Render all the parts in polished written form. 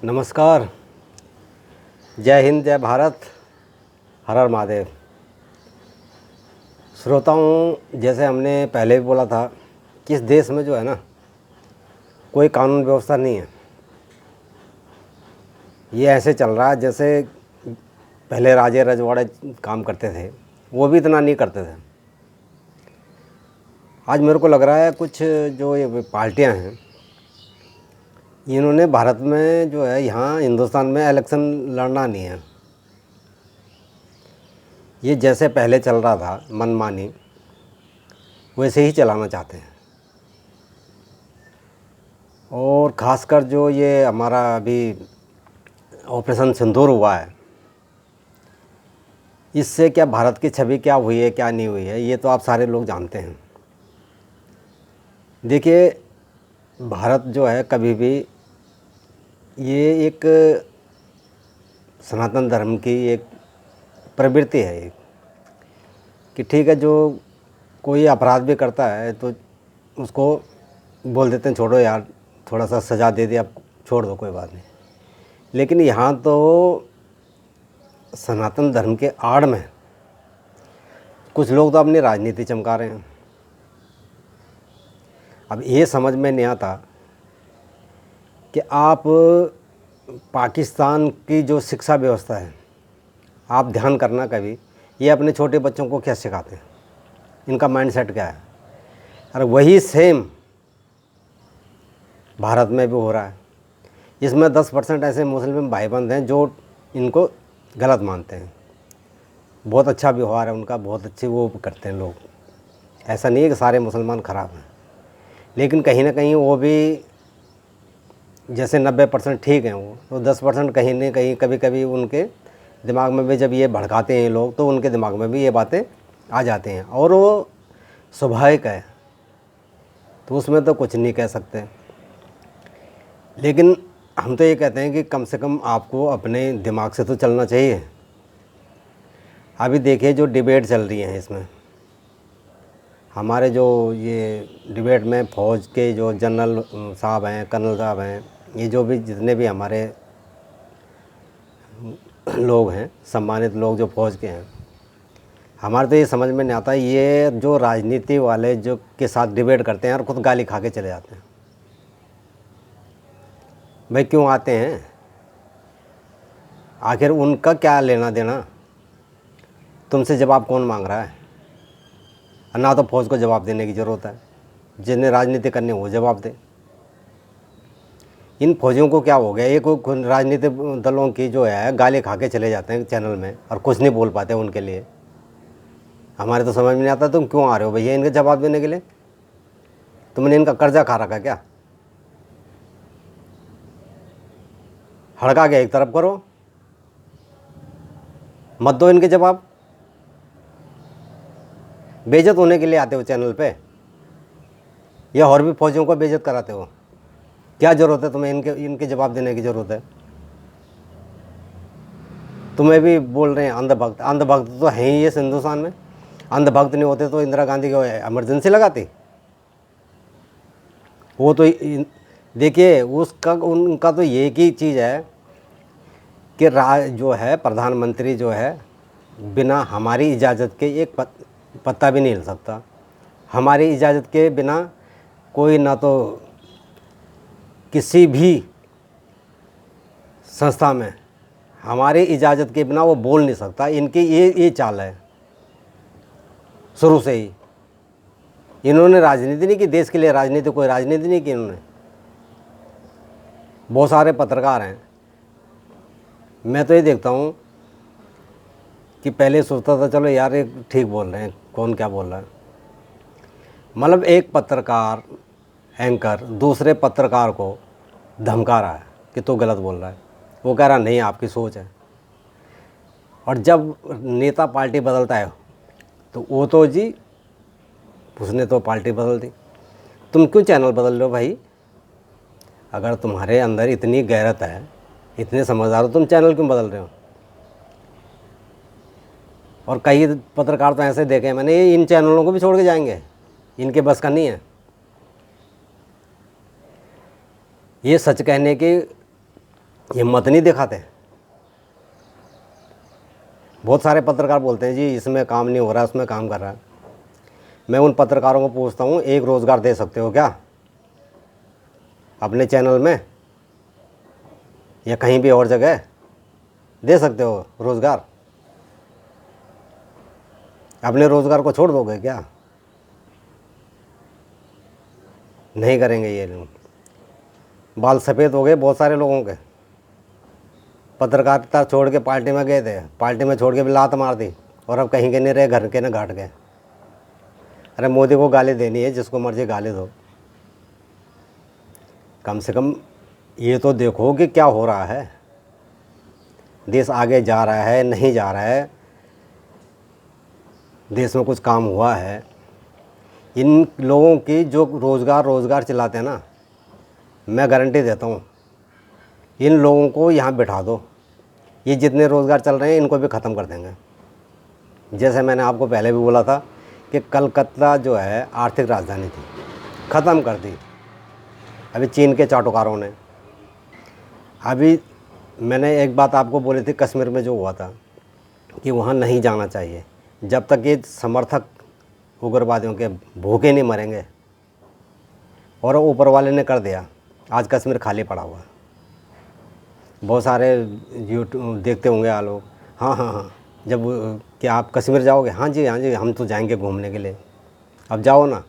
नमस्कार। जय हिंद, जय भारत, हर हर महादेव। श्रोताओं, जैसे हमने पहले भी बोला था कि इस देश में जो है ना, कोई कानून व्यवस्था नहीं है। ये ऐसे चल रहा है जैसे पहले राजे रजवाड़े काम करते थे, वो भी इतना नहीं करते थे। आज मेरे को लग रहा है कुछ जो ये पार्टियां हैं, इन्होंने भारत में जो है, यहाँ हिंदुस्तान में इलेक्शन लड़ना नहीं है। ये जैसे पहले चल रहा था मनमानी, वैसे ही चलाना चाहते हैं। और ख़ासकर जो ये हमारा अभी ऑपरेशन सिंदूर हुआ है, इससे क्या भारत की छवि क्या हुई है, क्या नहीं हुई है, ये तो आप सारे लोग जानते हैं। देखिए, भारत जो है कभी भी ये एक सनातन धर्म की एक प्रवृत्ति है एक, कि ठीक है, जो कोई अपराध भी करता है तो उसको बोल देते हैं छोड़ो यार, थोड़ा सा सज़ा दे दिया, अब छोड़ दो, कोई बात नहीं। लेकिन यहाँ तो सनातन धर्म के आड़ में कुछ लोग तो अपनी राजनीति चमका रहे हैं। अब ये समझ में नहीं आता कि आप पाकिस्तान की जो शिक्षा व्यवस्था है, आप ध्यान करना कभी, ये अपने छोटे बच्चों को क्या सिखाते हैं, इनका माइंडसेट क्या है। और वही सेम भारत में भी हो रहा है। इसमें 10% ऐसे मुस्लिम भाई बंद हैं जो इनको गलत मानते हैं। बहुत अच्छा व्यवहार है उनका, बहुत अच्छे वो करते हैं लोग। ऐसा नहीं है कि सारे मुसलमान ख़राब हैं, लेकिन कहीं ना कहीं वो भी जैसे 90% ठीक हैं वो, तो 10% कहीं ना कहीं कभी कभी उनके दिमाग में भी, जब ये भड़काते हैं लोग, तो उनके दिमाग में भी ये बातें आ जाते हैं, और वो स्वाभाविक है, तो उसमें तो कुछ नहीं कह सकते। लेकिन हम तो ये कहते हैं कि कम से कम आपको अपने दिमाग से तो चलना चाहिए। अभी देखिए जो डिबेट चल रही है, इसमें हमारे जो ये डिबेट में फ़ौज के जो जनरल साहब हैं, कर्नल साहब हैं, ये जो भी जितने भी हमारे लोग हैं, सम्मानित लोग जो फ़ौज के हैं, हमारे तो ये समझ में नहीं आता, ये जो राजनीति वाले जो के साथ डिबेट करते हैं और खुद गाली खा के चले जाते हैं। भाई क्यों आते हैं? आखिर उनका क्या लेना देना? तुमसे जवाब कौन मांग रहा है? ना तो फौज को जवाब देने की ज़रूरत है, जिन्हें राजनीति करनी वो जवाब दे। इन फौजियों को क्या हो गया, ये कोई राजनीतिक दलों की जो है गाली खा के चले जाते हैं चैनल में और कुछ नहीं बोल पाते उनके लिए। हमारे तो समझ में नहीं आता, तुम क्यों आ रहे हो भैया इनके जवाब देने के लिए? तुमने इनका कर्जा खा रखा क्या? हड़का के एक तरफ करो, मत दो इनके जवाब। बेइज्जत होने के लिए आते हो चैनल पे, या और भी फौजियों को बेइज्जत कराते हो? क्या ज़रूरत है तुम्हें इनके जवाब देने की ज़रूरत है? तुम्हें भी बोल रहे हैं अंधभक्त। अंधभक्त तो हैं ही ये हिंदुस्तान में। अंधभक्त नहीं होते तो इंदिरा गांधी को इमरजेंसी लगाती। वो तो देखिए, उसका उनका तो एक ही चीज़ है कि जो है प्रधानमंत्री जो है, बिना हमारी इजाज़त के एक पत्ता भी नहीं हिल सकता। हमारी इजाज़त के बिना कोई ना तो किसी भी संस्था में हमारी इजाज़त के बिना वो बोल नहीं सकता। इनकी ये चाल है शुरू से ही। इन्होंने राजनीति नहीं की, देश के लिए राजनीति, कोई राजनीति नहीं की इन्होंने। बहुत सारे पत्रकार हैं, मैं तो ये देखता हूँ कि पहले सोचता था चलो यार ये ठीक बोल रहे हैं, कौन क्या बोल रहा है। मतलब एक पत्रकार, एंकर दूसरे पत्रकार को धमका रहा है कि तू गलत बोल रहा है। वो कह रहा नहीं, आपकी सोच है। और जब नेता पार्टी बदलता है तो वो तो जी, उसने तो पार्टी बदल दी। तुम क्यों चैनल बदल रहे हो भाई? अगर तुम्हारे अंदर इतनी गैरत है, इतने समझदार हो, तुम चैनल क्यों बदल रहे हो? और कई पत्रकार तो ऐसे देखे मैंने, इन चैनलों को भी छोड़ के जाएंगे, इनके बस का नहीं है। ये सच कहने की हिम्मत नहीं दिखाते। बहुत सारे पत्रकार बोलते हैं जी इसमें काम नहीं हो रहा, उसमें काम कर रहा है। मैं उन पत्रकारों को पूछता हूँ, एक रोज़गार दे सकते हो क्या अपने चैनल में या कहीं भी और जगह? दे सकते हो रोज़गार? अपने रोज़गार को छोड़ दोगे क्या? नहीं करेंगे ये लोग। बाल सफ़ेद हो गए बहुत सारे लोगों के। पत्रकारिता छोड़ के पार्टी में गए थे, पार्टी में छोड़ के भी लात मार दी और अब कहीं के नहीं रहे, घर के न घाट गए। अरे मोदी को गाली देनी है, जिसको मर्जी गाली दो, कम से कम ये तो देखो कि क्या हो रहा है, देश आगे जा रहा है नहीं जा रहा है, देश में कुछ काम हुआ है। इन लोगों की जो रोज़गार चलाते हैं ना, मैं गारंटी देता हूँ इन लोगों को यहाँ बिठा दो, ये जितने रोज़गार चल रहे हैं इनको भी ख़त्म कर देंगे। जैसे मैंने आपको पहले भी बोला था कि कलकत्ता जो है आर्थिक राजधानी थी, ख़त्म कर दी अभी चीन के चाटुकारों ने। अभी मैंने एक बात आपको बोली थी, कश्मीर में जो हुआ था कि वहाँ नहीं जाना चाहिए जब तक ये समर्थक उग्रवादियों के भूखे नहीं मरेंगे, और ऊपर वाले ने कर दिया, आज कश्मीर खाली पड़ा हुआ। बहुत सारे यूट्यूब देखते होंगे आप लोग, हाँ हाँ हाँ जब क्या आप कश्मीर जाओगे? हाँ जी हम तो जाएंगे घूमने के लिए। अब जाओ ना।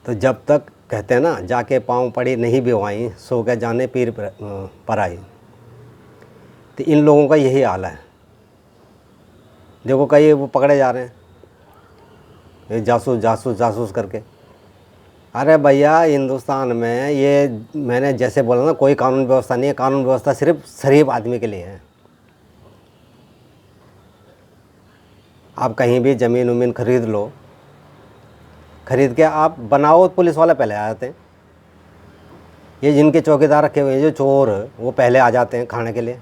तो जब तक कहते हैं ना, जाके पाँव पड़ी नहीं भिगवाई, सो के जाने पीर पर आई। तो इन लोगों का यही हाल है। देखो कई वो पकड़े जा रहे हैं ये जासूस करके। अरे भैया हिंदुस्तान में ये मैंने जैसे बोला ना, कोई कानून व्यवस्था नहीं है। कानून व्यवस्था सिर्फ शरीफ आदमी के लिए है। आप कहीं भी ज़मीन उमीन खरीद लो, खरीद के आप बनाओ, पुलिस वाले पहले आ जाते हैं। ये जिनके चौकीदार रखे हुए हैं जो चोर, वो पहले आ जाते हैं खाने के लिए।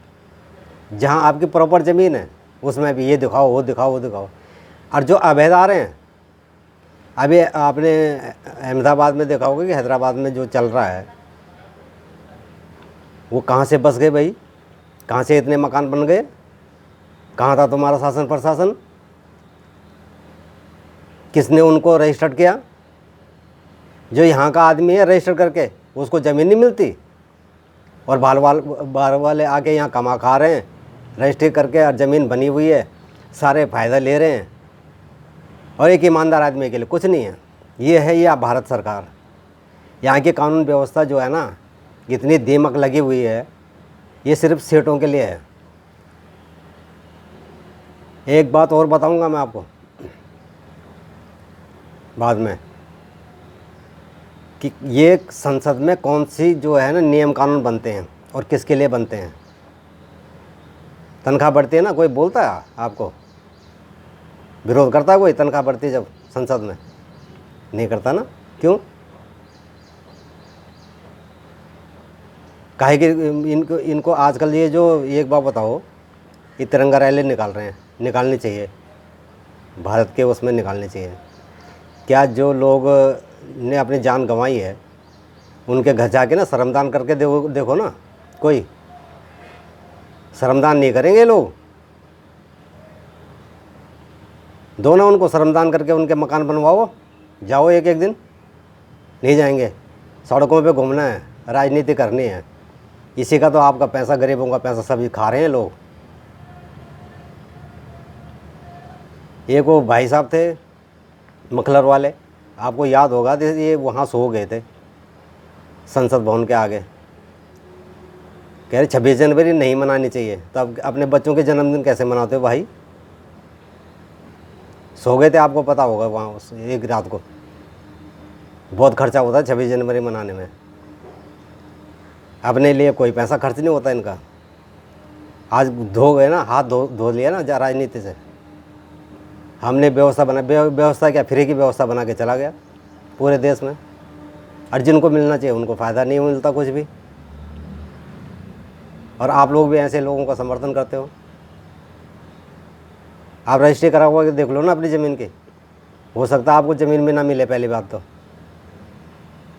जहाँ आपकी प्रॉपर ज़मीन है उसमें भी ये दिखाओ वो दिखाओ वो दिखाओ। और जो अवैध आ रहे हैं, अभी आपने अहमदाबाद में देखा होगा कि हैदराबाद में जो चल रहा है, वो कहाँ से बस गए भाई? कहाँ से इतने मकान बन गए? कहाँ था तुम्हारा शासन प्रशासन? किसने उनको रजिस्टर्ड किया? जो यहाँ का आदमी है रजिस्टर करके उसको ज़मीन नहीं मिलती, और बाहर वाले आके यहाँ कमा खा रहे हैं रजिस्ट्री करके, और ज़मीन बनी हुई है, सारे फ़ायदा ले रहे हैं, और एक ईमानदार आदमी के लिए कुछ नहीं है। ये है ये भारत सरकार। यहाँ की कानून व्यवस्था जो है ना, इतनी दीमक लगी हुई है, ये सिर्फ सेठों के लिए है। एक बात और बताऊंगा मैं आपको बाद में, कि ये संसद में कौन सी जो है ना नियम कानून बनते हैं और किसके लिए बनते हैं। तनख्वाह बढ़ती है ना, कोई बोलता है आपको? विरोध करता है कोई तनख्वाह बढ़ती है जब संसद में? नहीं करता ना। क्यों? काहे कि इनको आजकल ये जो, एक बात बताओ, ये तिरंगा रैली निकाल रहे हैं, निकालनी चाहिए, भारत के उसमें निकालनी चाहिए। क्या जो लोग ने अपनी जान गंवाई है उनके घर जाके ना श्रमदान करके देखो ना, कोई श्रमदान नहीं करेंगे लोग। दो ना उनको श्रमदान करके उनके मकान बनवाओ, जाओ एक एक दिन। नहीं जाएंगे, सड़कों पे घूमना है, राजनीति करनी है। इसी का तो आपका पैसा, गरीबों का पैसा सभी खा रहे हैं लोग। एक वो भाई साहब थे मखलर वाले, आपको याद होगा, ये वहाँ सो गए थे संसद भवन के आगे, कह रहे 26 जनवरी नहीं मनानी चाहिए। तो अब अपने बच्चों के जन्मदिन कैसे मनाते हो भाई? सो गए थे, आपको पता होगा। वहाँ एक रात को बहुत खर्चा होता है 26 जनवरी मनाने में। अपने लिए कोई पैसा खर्च नहीं होता इनका। आज धो गए ना, हाथ धो लिया ना राजनीति से। हमने व्यवस्था व्यवस्था क्या, फ्री की व्यवस्था बना के चला गया पूरे देश में, और जिनको मिलना चाहिए उनको फ़ायदा नहीं मिलता कुछ भी। और आप लोग भी ऐसे लोगों का समर्थन करते हो। आप रजिस्ट्री करा हुआ देख लो ना अपनी ज़मीन की, हो सकता है आपको ज़मीन में ना मिले। पहली बात तो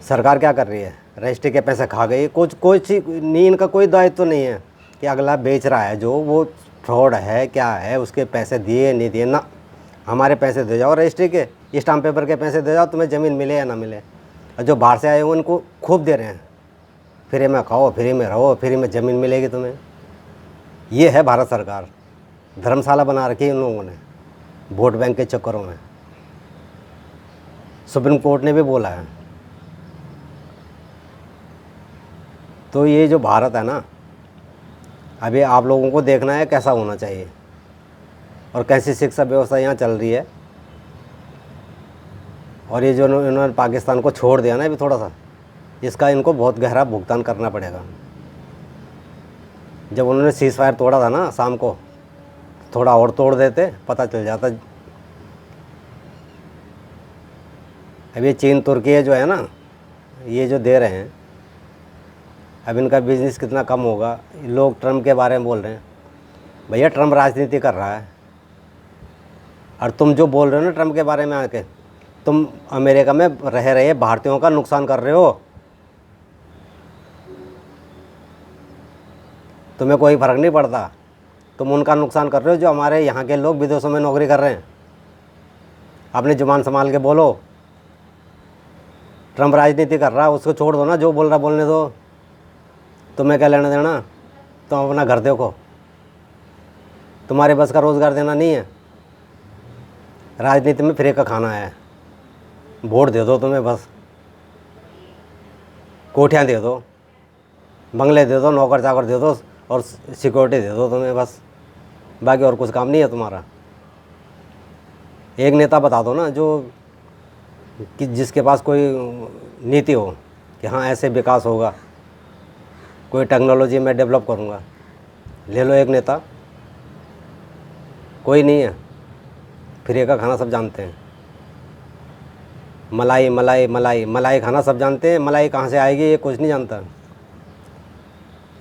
सरकार क्या कर रही है, रजिस्ट्री के पैसे खा गए। कुछ कोई चीज नहीं, इनका कोई दायित्व तो नहीं है कि अगला बेच रहा है जो वो फ्रॉड है क्या है, उसके पैसे दिए नहीं दिए ना। हमारे पैसे दे जाओ रजिस्ट्री के, स्टाम्प पेपर के पैसे दे जाओ, तुम्हें ज़मीन मिले या ना मिले। और जो बाहर से आए हो उनको खूब दे रहे हैं, फ्री में खाओ, फ्री में रहो, फ्री में ज़मीन मिलेगी तुम्हें। ये है भारत सरकार, धर्मशाला बना रखी है इन लोगों ने वोट बैंक के चक्करों में। सुप्रीम कोर्ट ने भी बोला है। तो ये जो भारत है ना, अभी आप लोगों को देखना है कैसा होना चाहिए और कैसी शिक्षा व्यवस्था यहाँ चल रही है। और ये जो इन्होंने पाकिस्तान को छोड़ दिया ना अभी थोड़ा सा, इसका इनको बहुत गहरा भुगतान करना पड़ेगा। जब उन्होंने सीज़ फायर तोड़ा था ना शाम को, थोड़ा और तोड़ देते पता चल जाता। अब ये चीन तुर्की जो है ना, ये जो दे रहे हैं, अब इनका बिजनेस कितना कम होगा। लोग ट्रम्प के बारे में बोल रहे हैं, भैया ट्रम्प राजनीति कर रहा है। और तुम जो बोल रहे हो ना ट्रम्प के बारे में आके, तुम अमेरिका में रह रहे भारतीयों का नुकसान कर रहे हो। तुम्हें कोई फ़र्क नहीं पड़ता, तुम उनका नुकसान कर रहे हो जो हमारे यहाँ के लोग विदेशों में नौकरी कर रहे हैं। अपनी जुबान संभाल के बोलो। ट्रम्प राजनीति कर रहा है, उसको छोड़ दो ना, जो बोल रहा बोलने दो। तुम्हें क्या लेना देना, तुम अपना घर देखो। तुम्हारे बस का रोज़गार देना नहीं है। राजनीति में फ्री का खाना है, वोट दे दो तुम्हें बस, कोठियाँ दे दो, बंगले दे दो, नौकर चाकर दे दो और सिक्योरिटी दे दो तुम्हें बस। बाकी और कुछ काम नहीं है तुम्हारा। एक नेता बता दो ना जो कि जिसके पास कोई नीति हो कि हाँ ऐसे विकास होगा, कोई टेक्नोलॉजी मैं डेवलप करूँगा। ले लो एक नेता, कोई नहीं है। फ्री का खाना सब जानते हैं। मलाई मलाई मलाई मलाई खाना सब जानते हैं। मलाई कहाँ से आएगी ये कुछ नहीं जानता।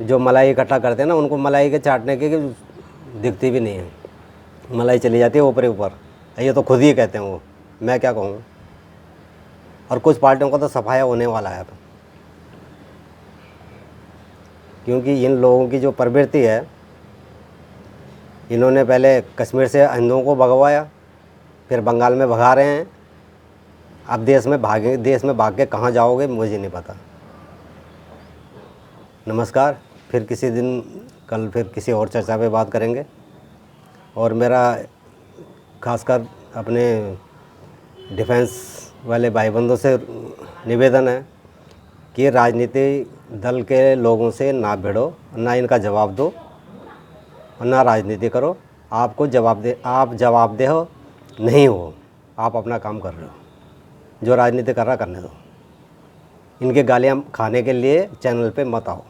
जो मलाई इकट्ठा करते हैं ना, उनको मलाई के चाटने की दिखती भी नहीं है, मलाई चली जाती है ऊपर ही ऊपर। ये तो खुद ही कहते हैं वो, मैं क्या कहूँ। और कुछ पार्टियों का तो सफाया होने वाला है अब, क्योंकि इन लोगों की जो प्रवृत्ति है, इन्होंने पहले कश्मीर से हिंदुओं को भगवाया, फिर बंगाल में भगा रहे हैं। अब देश में भाग के कहाँ जाओगे मुझे नहीं पता। नमस्कार, फिर किसी दिन, कल फिर किसी और चर्चा पे बात करेंगे। और मेरा खासकर अपने डिफेंस वाले भाई बंधुओं से निवेदन है कि राजनीति दल के लोगों से ना भिड़ो, ना इनका जवाब दो और ना राजनीति करो। आपको आप जवाबदेह नहीं हो, आप अपना काम कर रहे हो। जो राजनीति कर रहा करने दो। इनके गालियाँ खाने के लिए चैनल पे मत आओ।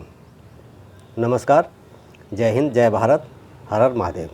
नमस्कार, जय हिंद, जय भारत, हर हर महादेव।